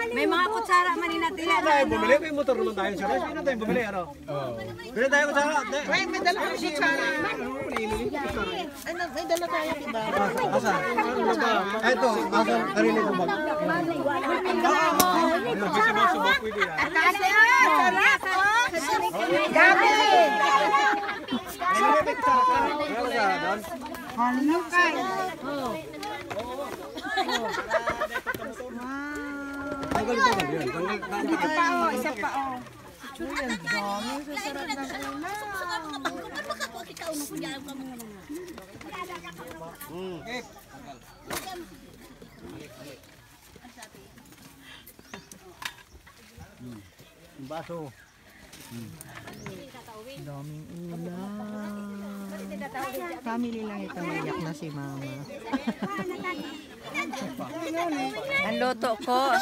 May mga kutsara maninatila. Bumili ko yung motor naman tayo sa rest. Pwede tayong bumili, ano? Pwede tayo kutsara. May dala ko si Chara. May dala tayo, diba? Asa? Ay, ito. Asa? Karili ko bag. Subok-subok pwede yan. Gabi! May kutsara ka. Halino kay. Tanggal ito ba yun? Ito pa o, isa pa o. Baso. Daming ulam. Family lang ito, mayak na si mama. Ang luto ko,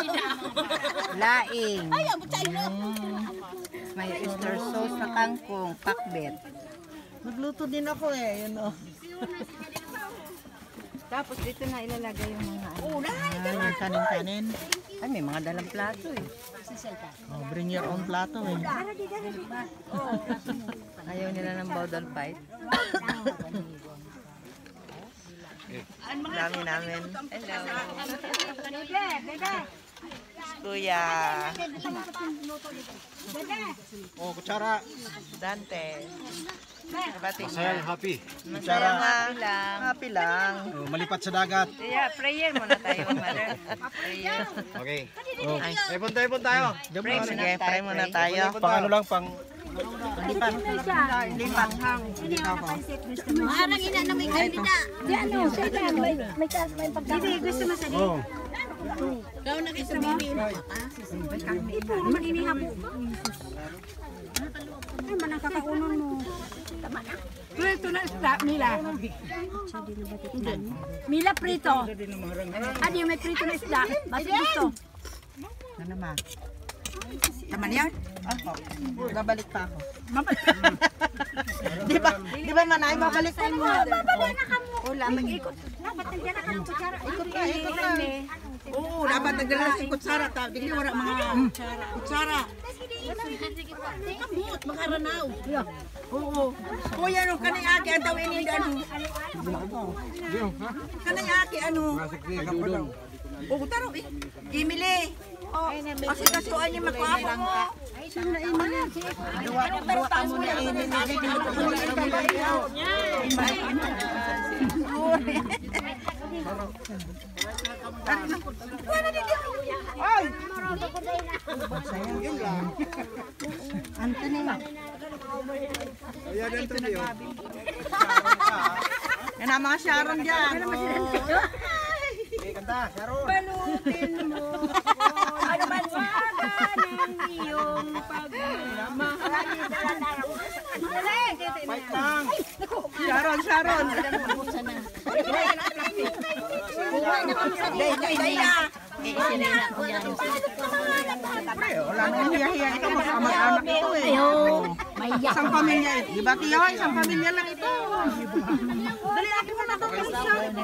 laing. May oyster sauce na kangkong, pakbet. Nagluto din ako yun o. Tapos dito na ilalagay yung mga ano. Yung kanin-kanin. Ay, may mga dalang plato eh. Oh, bring your own plato eh. Ayaw nila ng bowdle fight. Dami namin. Hello. Kuya. Oh, kutsara. Dante. Nabating Masaya, happy. Kutsara. Happy lang. Happy lang. Oh, malipat sa dagat. Kaya prayer muna tayo, mother. Prayer. Okay. Oh, ipon tayo. Pray muna Sige, tayo. pray muna tayo. Pang ano lang, pang... Lipanghang. Marang ina na may kandida. Di ano, sila may pagkakas. Hindi, gusto mo sa Oh. Ikaw na gusto mo. Maninihapo. Ay, manang kakaunon mo. Prito na isda, Mila. Mila prito. Adi, may prito na isda. Bakit gusto? Ano naman? Taman yan? Ako. Babalik pa ako. Di ba manay, babalik pa mo? Babalik na ka mo. Wala, mag-ikot. Dapat nandiyan na ka ng kutsara. Ikot na. Oo, dapat nagdala si kutsara. Hindi wala mga kutsara. Kamot, makaranaw. Oo. Kuya, ano, kanay aki, ang tawin nila, ano? Kanay aki, ano? Oo, taro, eh. Emily. Kasi kasuan niya magpapako mo. Duwa ka muna, Emily. Ay! Sayang lang. Anthony. Ayan ang tabi, oh. Yan ang mga Sharon dyan. Kanta, Sharon. Panutin mo. Ano man magaling iyong pagmamahal. Fight lang. Sharon. Wala nang hiya-hiya ito. Mag-anak ito eh. Isang pamilya ito. Di ba, Tiyo? Isang pamilya lang ito. Dali ako mo na ito.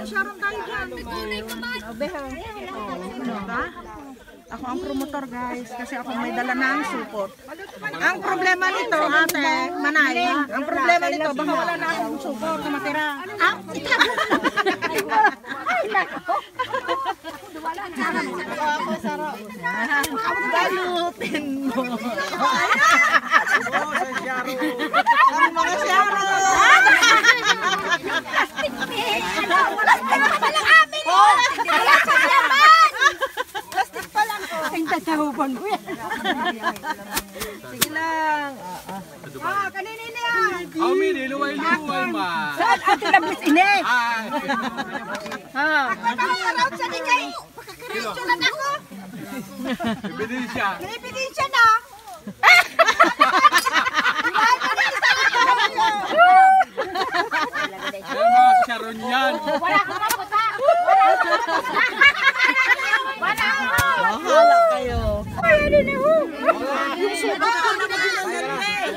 Sharon tayo dyan. Diba? Ako ang promotor, guys, kasi ako may dala ng support. Ang problema nito, ate, Manay, ang problema nito, baka wala na akong support na matira. Ah? Ay, nako. Ako, sarap. Balutin mo. Ang mga Sharon. Ang tatahupan ko yan. Sige lang. Kanina yan. Kami, niluway-luway, ma. Saan ato labis ini? Ay. Pagkakaraot sa digay. Pagkakaraot lang ako. Ebidensya. Pinipidensya na. Ayan mga Sharon yan. Wala ka maputa. Wala ako. Bahala kayo. Yung suba ko na ba?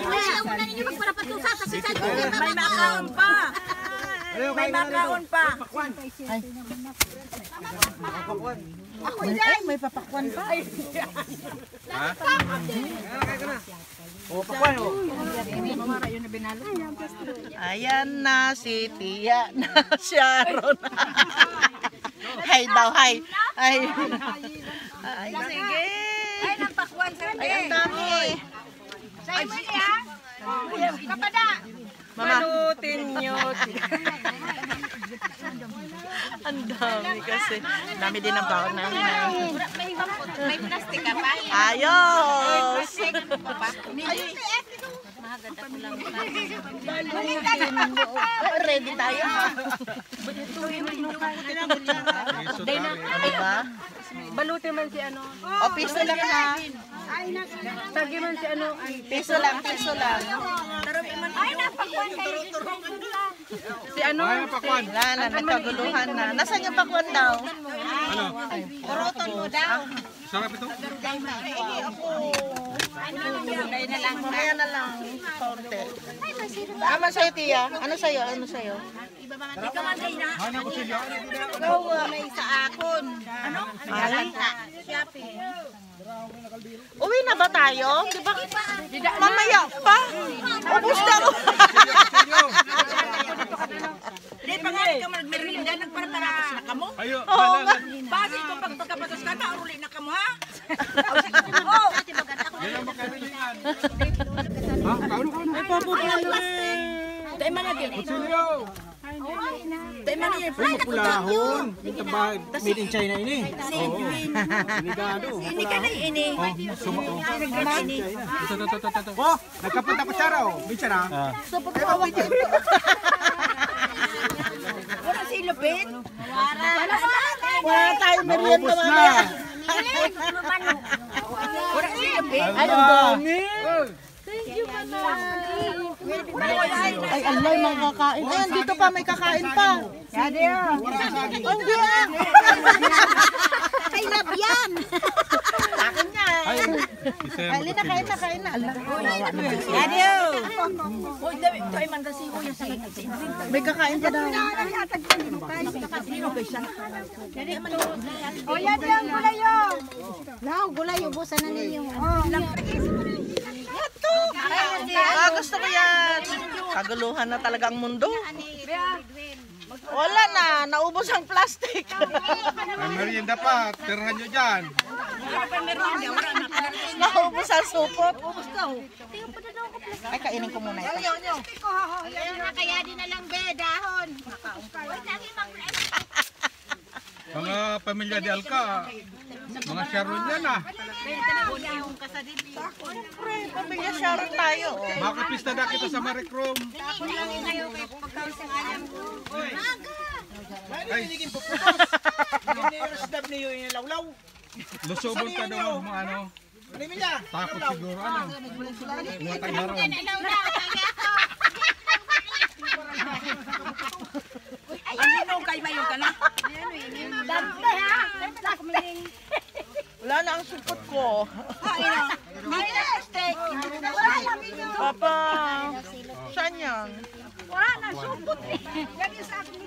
Ayaw mo na ninyo magparapatusa sa sikat. May makaon pa. May makaon pa. Ay, may papakwan pa. Ha? O, pakwan o. Ayan na si Tia na Sharon. Hay daw, hay. Ay, sige. Ay, napakwan sa Ay, ang dami. Sa'yo mo niya. Kapada. Mama. Nyo. Ang dami kasi. Dami din ang baon namin. May plastic ka pa. Ayos. Ready tayo. Diba? Balutin man si ano. O, piso lang ha. Tagi man si ano. Piso lang, piso lang. Ay, napakwan kayo. Si ano? Pakwan. Wala na, nagkaguluhan na. Nasaan yung pakwan daw? Ano? Puroton mo daw. Sarap ito? Mamaya na lang. Kaunti. Ama sa'yo, Tia. Ano sa'yo? Ano sa'yo? Ano ko sila? Ikaw, may isa akon. Ano? Uwi na ba tayo? Di ba? Mamaya pa. Ubus na mo. Di pa nga ka magmerinda nagparatara ka sila kamo. Ayo. Basi ko pag pagkapatas ka na aruli na kamo ha. Yan ang makabilingan. Ha? Kaano? Ay papupulo. Tay man lagi. Silyo. Tay man ni. Pulahon. Ito ba? Made in China ini. Oo. Delikado. Ini ka na ini. Ito. Oh, nagkapunta ko Chara oh. Bichara. Wala si Lupit. Wala tayong merienda mamaya. Wala si Lupit. Ay, ang dami. Ay, alay, mga kakain. Ayan, dito pa, may kakain pa. Hindi ah. Kay love yan. Akin yan. Ay, Lina, kain na. Ala, kawawa naman siya. Hoy, dami to ay man kasi ko yung sa May kakain pa daw. O, yan yung gulayo. Now, gulayo, busan na ninyo. Gusto ko yan. Kaguluhan na talaga ang mundo. Wala na, naubos ang plastic. May merienda pa. Tirahan nyo dyan. Naubos ang supot. Ay, kainin ko muna ito. Kaya din na lang be, dahon. Mga pamilya de Alca. Mga Sharon yan ah. Siyempre, pamilya Sharon tayo. Makapista na kita sa Maricrom. Ay, lusubon ka daw mga ano. Takot siguro ano. Mga tagharon. Ano kay mayo ka na? Dante ha. Wala na ang supot ko. May steak. Papa, saan yan? Wala na, supot eh. Ganyan sa akin.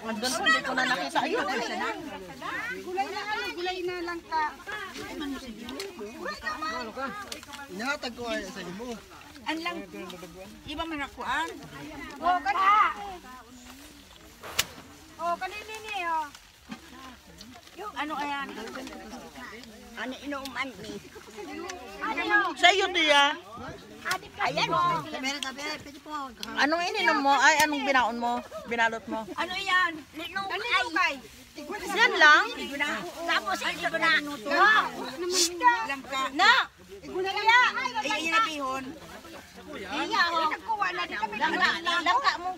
Andun po, hindi ko na nakita. Ayun. Gulay na lang ka. Inahatag ko ay sa imo. An lang. Iba man nakuan. O, kana. O, kanini niyo. Yung ano ayan. Ano inuuman ni? Sa iyo, Tia. Ayan. Anong ininom mo? Ay, anong binaon mo? Binalot mo? Ano yan? Linukay. Yan lang? Tapos hindi ko na. Langka. Na. Igulaya. Ay, ayun na bihon. Iya ho. Nagkuha na din kami. Langka mo.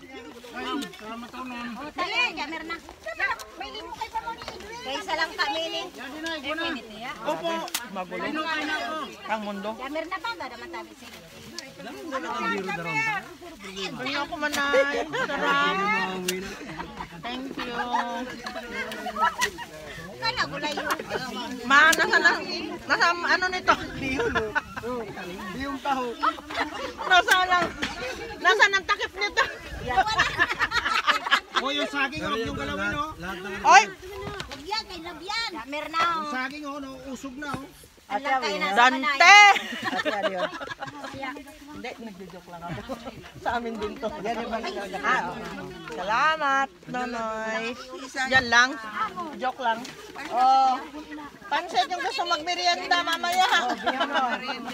Dali, camera na. May linukay pa mo ni Edwin. Kaysa langka mining. Opo. Magulo. Ang mundo. Camera na pa ba naman tabi sige. Hindi ako manay. Sarap. Thank you. Kala ko lang yun. Ma, nasa ano nito? Yung taho. Nasa ang takip nito? Oh, yung saging, huwag yung galawin, oh. Oy! Labyan, kay labyan. Meron na. Yung saging, oh, usog na, oh. Dante! Hindi, nagjo-joke lang ako. Sa amin din to. Salamat, Nonoy. Yan lang. Joke lang. Oh, pansit yung gusto magmerienda mamaya.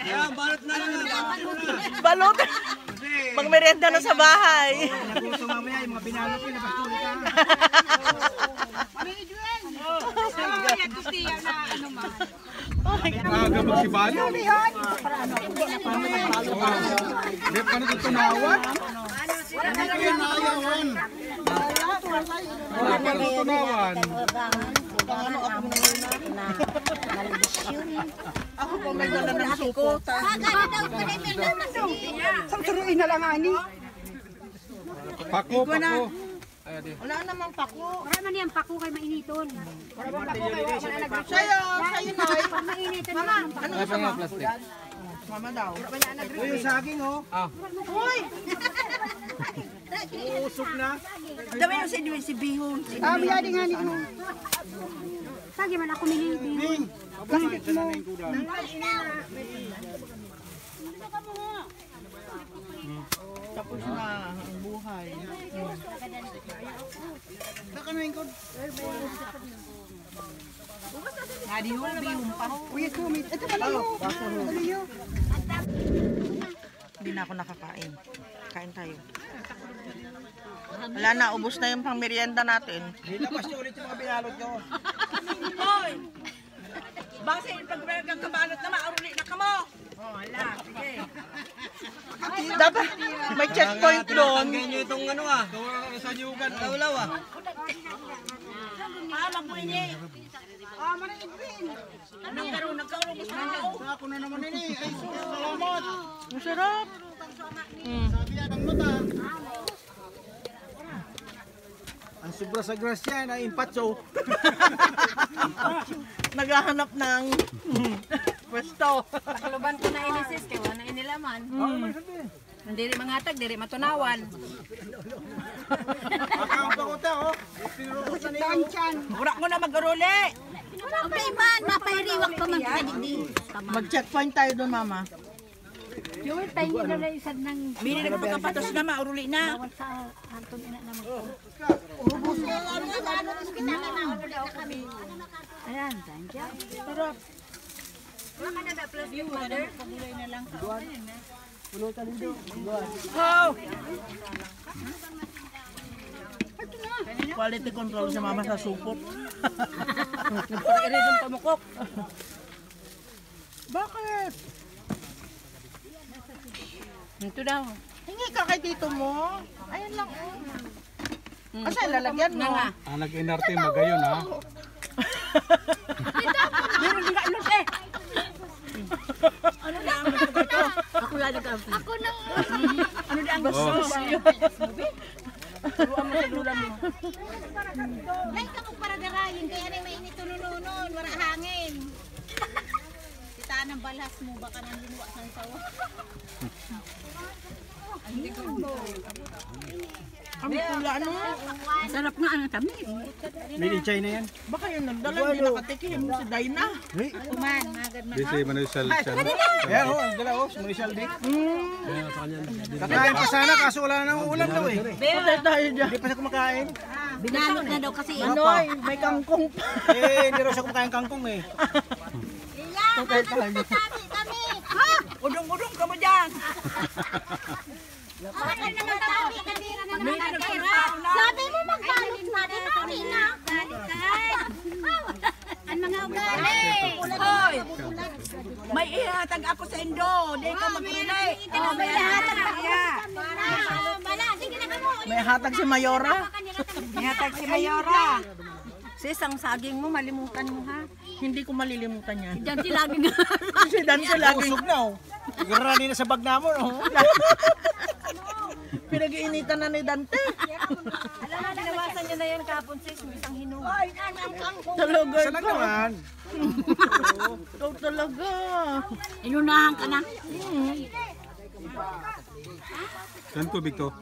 Yan, balot na lang. Balot. Magmerienda na sa bahay. Nagusto mamaya, yung mga binalot yun, napastuli ka. Aga magsibali. Hindi pa na tutunawan. Wala pa na tutunawan. Ako po may dala ng suko. Maganda daw ko na meron na sige. Samsuruin na lang ani. Pako, pako. Wala namang pako. Wala man yan, pako kay mainiton. Sa'yo, Noy. Pag mainiton Mama, naman. ano gusto mo? Mama daw. Oh, yung saging, oh. Uy! Usog na. Dami yung si Bihon. Biyadi nga ni mo. Sagi man ako nilibi. Bakit na lang yung kuda? Tapos na ang buhay. Saka na yung kuda. Uy, kumit. Ito pala yun. Hindi na ako nakakain. Kain tayo. Wala na, ubos na yung pang merienda natin. Nilabas niyo ulit yung mga binalot niyo. Hoy! Basta yung pagbagang kabalot na maaruli na ka mo. Oh, hala. Sige. Dapat may checkpoint doon. Tanggalin niyo itong ano, ah. Sa nyugan, laulaw, ah. Alam mo ini. Nagkaroon ko sa mga. Ako na naman ini. Ay, salamat. Ang sarap. Sabi yan ang mata. Ang sobra sa grasya na impatso. Naghahanap ng pwesto. Kaluban ko na inisis kay wala inilaman. Hindi rin mangatag, di rin matunawan. Ang pakuta, oh. Pinurot na niyo. Ura ko na mag-aruli. Okay man, mapahiriwak pa man kita digdi. Mag-checkpoint tayo doon, Mama. Yung tayo nyo na lang isad ng Bili na pagkapatos na maaruli na. sa Anton ina na Ayan, thank you. Quality control si Mama sa supot. Nagpag-iridong pamukok. Bakit? Ito daw. Hingi ka kay tito mo. Ayan lang. Kasi lalagyan mo. Nga. Ah, nag-inarte magayon ha. Meron din ka ilot eh. Ano na ang gusto ko? Ako lagi ka. Ako nang Ano na ang gusto ko? Turuan mo sa lula mo. Lai ka kung para darayin kaya rin mainit tunununon, wala hangin. Kita ng balas mo baka nang linuwa sa sawa. Kami pula ano? Sarap nga ang tamis. Made in China yan. Baka yun nagdala, hindi nakatikim si Dina. Kuman, magad man. Busy Manuel Chan. Ayan, oh. Ang dala, oh. Marisal Dick. Kakain pa sana, kaso wala nang ulam daw, eh. Patay tayo dyan. Hindi pa siya kumakain. Binalot na daw kasi Ano may kangkong pa. Eh, hindi raw siya kumakain kangkong, eh. Iya, kami. Ha? Udong-udong ka mo dyan. Ano naman kami kanina na naman nagkira. Sabi mo magbalit na di kanina. Ang mga ugali. Hoy! May ihatag ako sa Indo. Di ka mag-relay. May lahat ng bala. Sige na kamo. May hatag si Mayora. Ihatag si Mayora. Sis, ang saging mo, malimutan mo ha. Hindi ko malilimutan yan. Diyan si lagi nga. Si Dante laging Usog na, oh. Siguro na sa bag na mo, no? Pinag-iinitan na ni Dante. Alam mo, tinawasan niya na yan kapon sis, may isang hinuha. Talaga Saan lang naman? Ikaw talaga. Inunahan ka na. Saan ko, Victor?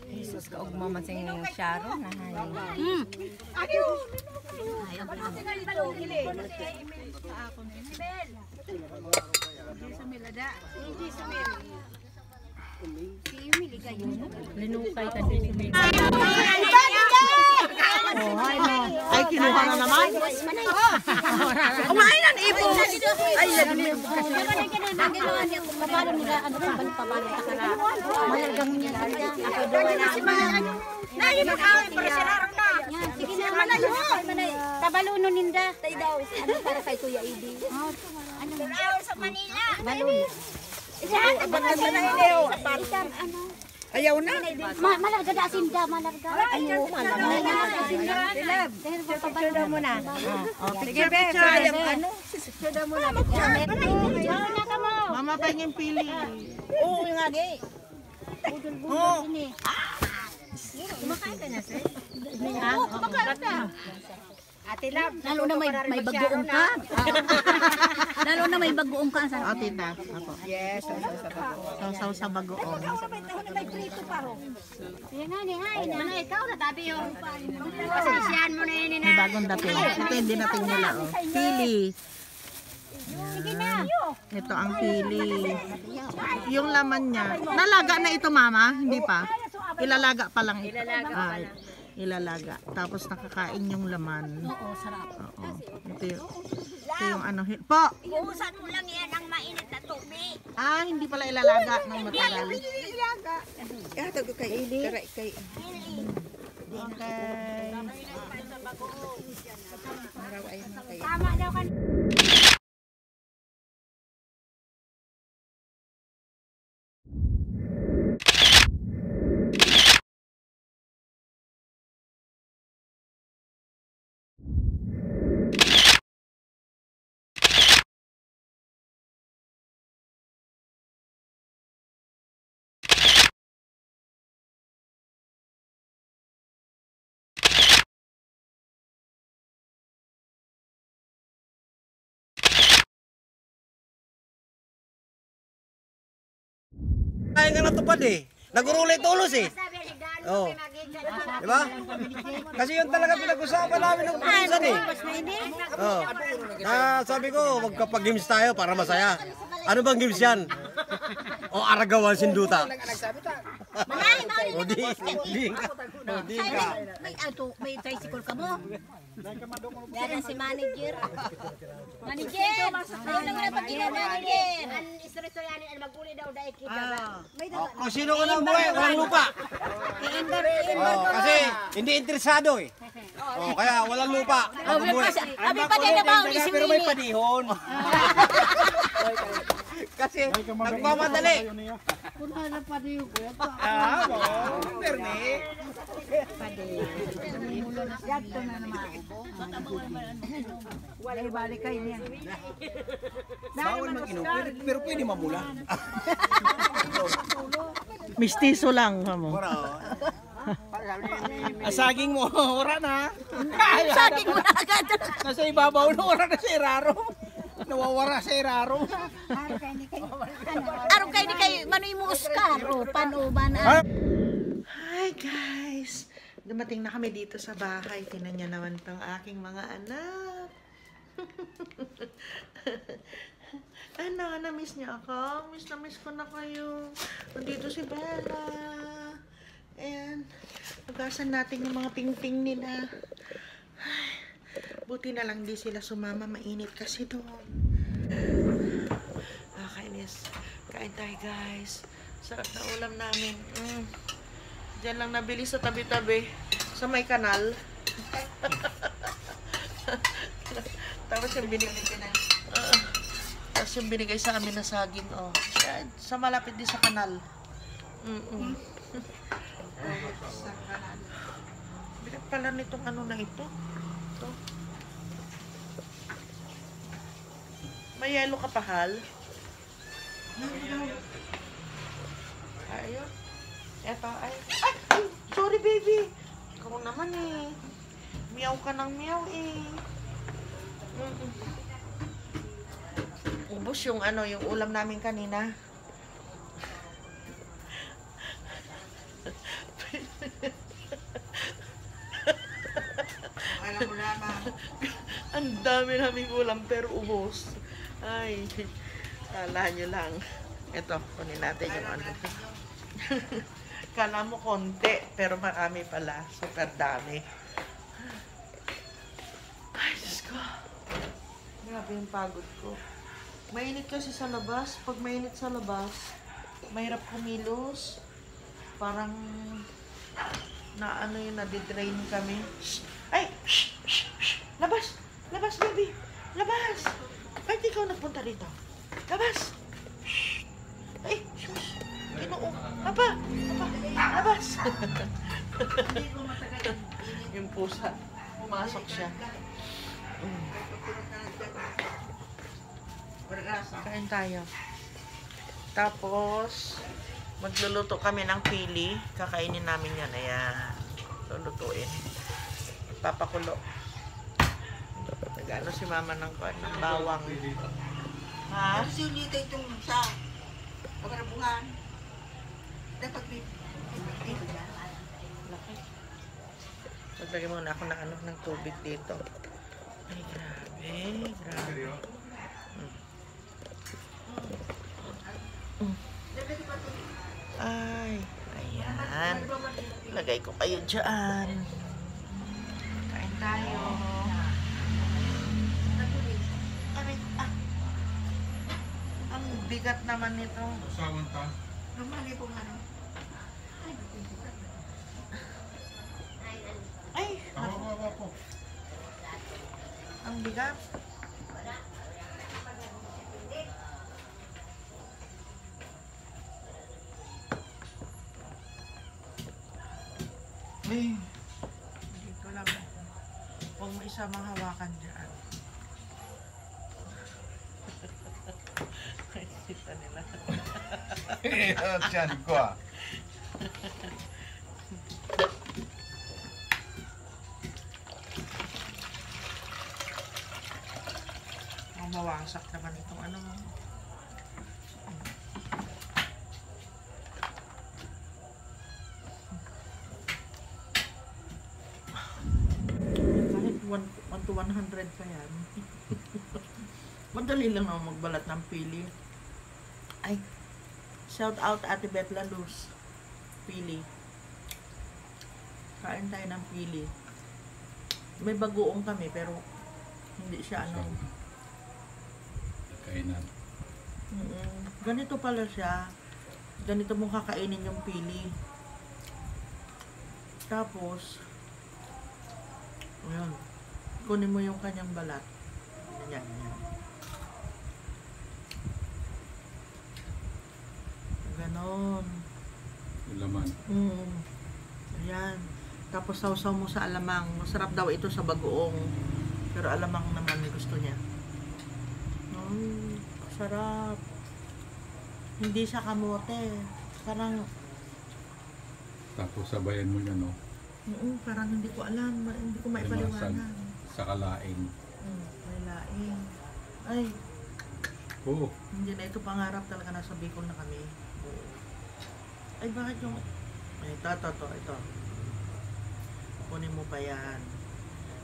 Jesus ka, og mamasing Sharon na linukay ka din. Ay, kinuha na naman. Kumain ng ipo. Ay, Tabaluno ninda. Ano para kay Kuya Idi? Ano sa Manila? Balon. ayaw na. Malarga da sinda, malarga. Ayaw, malarga. Picture daw muna. Sige, picture. Picture daw muna. Mama, pahingin pili. Oo, yung agi. Kumakain ka na sis? Ate Lab. Lalo na may bagoong ka. Lalo na may bagoong ka. O, tita. Ako. Yes, Sausaw sa bagoong. Yan na ni, hay na. Ikaw na tabi yung pasensyahan mo na yun. May bagong dating. Ito hindi natin nila. Oh. Pili. Sige na. Ito ang pili. Yung laman niya. Nalaga na ito, mama? Hindi pa? Ilalaga pa lang ito. Ilalaga. Tapos nakakain yung laman. Oo, sarap. Oo. Ito yung ano. Po! Iuusan mo lang yan ang mainit na tubig. Ah, hindi pala ilalaga ng matagal. Okay. Tama daw kan. Kaya nga natupad eh. Nagurulay tulos eh. Oo. Diba? Kasi yun talaga pinag-usapan namin ng pinsan eh. Oo. Sabi ko, magkapag-games tayo para masaya. Ano bang games yan? O Aragawan Sinduta? O di ka. May tricycle ka mo. Yan si manager. Manager! Ayun lang na pag-inom manager. Ang istorya-storyanin, ang maguli daw dahil kita. O sino ka nang buhay? Walang lupa. Kasi hindi interesado eh. Kaya walang lupa. Abi pa din na ba ang Pero may panihon. Kasi nagmamadali. Wala ibalik kayo niya. Bawal mag-inom, pero pwede mamula. Mistiso lang. Mo. Asaging mo, ora na. Saging mo na agad. Nasa ibabaw na ora na si Raro. Nawawara si Raro. Araw kayo ni kayo, manoy mo Oscar. O, paano ba na? Hi guys! Dumating na kami dito sa bahay. Tingnan niyo naman tong aking mga anak. Ano, na-miss niyo ako? Miss na miss ko na kayo. Nandito si Bella. Ayan. Hugasan natin yung mga ping-ping nila. Ay, buti na lang di sila sumama. Mainit kasi doon. Kainis. Kain tayo guys. Sarap na ulam namin. Diyan lang nabili sa tabi-tabi. Sa may kanal. Tapos yung binigay tapos yung binigay sa amin na saging. Oh. Yan, sa malapit din sa kanal. Sa kanal. Bigat pala nitong ano na ito. Ito. May yelo ka pa, Hal? Ayun. Eto, ay, sorry baby. Ikaw naman eh. Miyaw ka ng miyaw eh. Ubus yung yung ulam namin kanina. Ang dami naming ulam pero ubos. Ay, kala nyo lang. Ito, kunin natin yung Kala mo konti, pero marami pala. Super dami. Ay, Diyos ko. Grabe yung pagod ko. Mainit kasi sa labas. Pag mainit sa labas, mahirap kumilos. Parang nadidrain kami. Shh! Ay! Shh! Shh! Shh! Labas! Labas, baby! Labas! Bakit ikaw nagpunta dito? Labas! Shh! Ay! Shush! Ginoo! Aba! Labas! Yung pusa. Pumasok siya. Kain tayo. Tapos, magluluto kami ng pili. Kakainin namin yan. Ayan. Lulutuin. Papakulo. Nag-ano si mama ng bawang. Ha? Kasi ulit itong sa pagkarabuhan. Dapat Laki. Maglagay muna ako ng tubig dito. Ay, grabe. Grabe. Ay, ayan. Lagay ko kayo dyan. Kain tayo. Aray, ang bigat naman nito. Usawan ta. Lumali po nga. Ay, Ako po. ang bigat. Ay, dito lang. Huwag mo isamang hawakan dyan. Ay, kita nila. Tiyan ko ah. Mawasak naman itong ano. Kahit 1 to 100 pa yan. Madali lang naman magbalat ng pili. Ay, shout out Ate Beth Laluz. Pili. Kain tayo ng pili. May bagoong kami pero hindi siya ano. Kainan. Ganito pala siya. Ganito mo kakainin yung pili. Tapos, ayan. Kunin mo yung kanyang balat. Yan, yan. Ganon. Yung laman. Ayan. Tapos sausaw mo sa alamang. Masarap daw ito sa bagoong. Pero alamang naman gusto niya. Sarap. Hindi siya kamote. Parang, Tapos sabayan mo yan, no? parang hindi ko alam. Hindi ko maipaliwanag. Sa kalaing. May laing. Ay, Oo. hindi na ito pangarap talaga. Nasa Bicol na kami. Ay, bakit yung... Ay, ito. Kunin mo pa yan.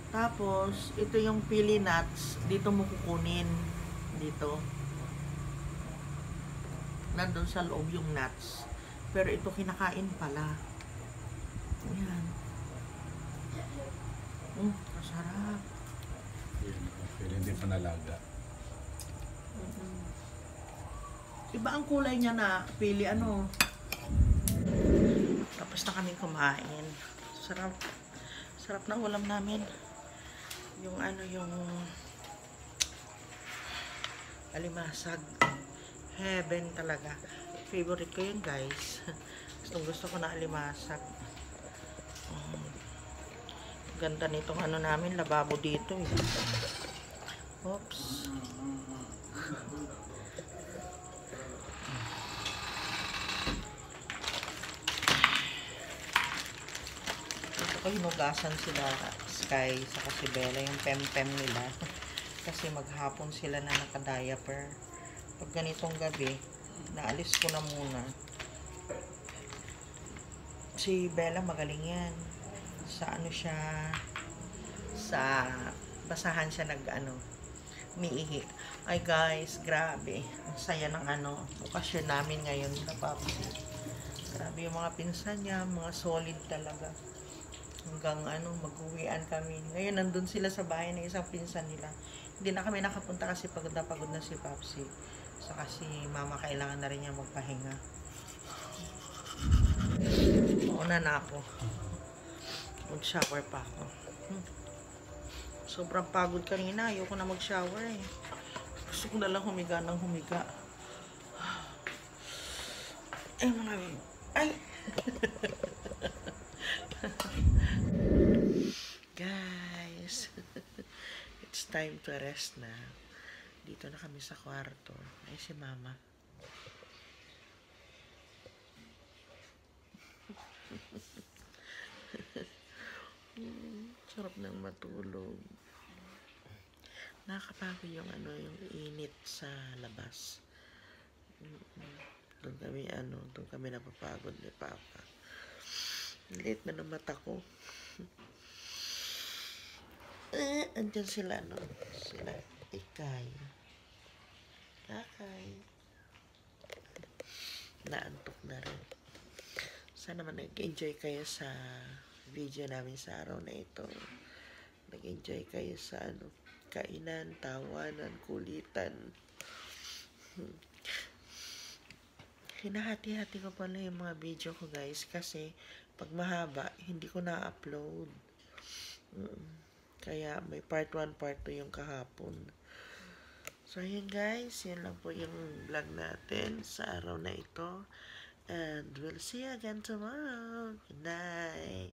Tapos, ito yung pili nuts. Dito mo kukunin. Dito. Nandun sa loob yung nuts. Pero ito kinakain pala. Ayan. Masarap. Pero hindi pa nalaga. Iba ang kulay niya na pili ano. Tapos na kaming kumain. Sarap. Sarap ng ulam namin. Yung yung alimasag. Heaven talaga. Favorite ko yun, guys. Gusto ko na alimasag. Ganda nitong namin, lababo dito eh. Oops. ko hinugasan sila Sky sa si Bella, yung pem-pem nila. Kasi maghapon sila na naka-diaper. Pag ganitong gabi, naalis ko na muna. Si Bella magaling yan. Sa ano siya, sa basahan siya umiihi. Ay guys, grabe. Ang saya ng okasyon namin ngayon na Papi. Grabe yung mga pinsan niya, mga solid talaga. Hanggang mag-uwian kami. Ngayon nandun sila sa bahay ng isang pinsan nila. Hindi na kami nakapunta kasi pagod na si Papsi. Saka si Mama kailangan na rin niya magpahinga. Mauna na ako. Mag-shower pa ako. Sobrang pagod kanina. Ayoko na mag-shower eh. Gusto ko na lang humiga ng humiga. Ay! Guys, it's time to rest na. Dito na kami sa kwarto. Ay, si Mama. Sarap nang matulog. Nakakapagod yung yung init sa labas. Doon kami napapagod ni Papa. Late na ng mata ko. Andyan sila, sila Ikay. Kakay. Naantok na rin. Sana naman nag-enjoy kayo sa video namin sa araw na ito. Nag-enjoy kayo sa kainan, tawanan, kulitan. Hinahati-hati ko pala yung mga video ko guys kasi pag mahaba, hindi ko na-upload. Kaya may part 1, part 2 yung kahapon. So ayun guys, yan lang po yung vlog natin sa araw na ito. And we'll see you again tomorrow. Good night.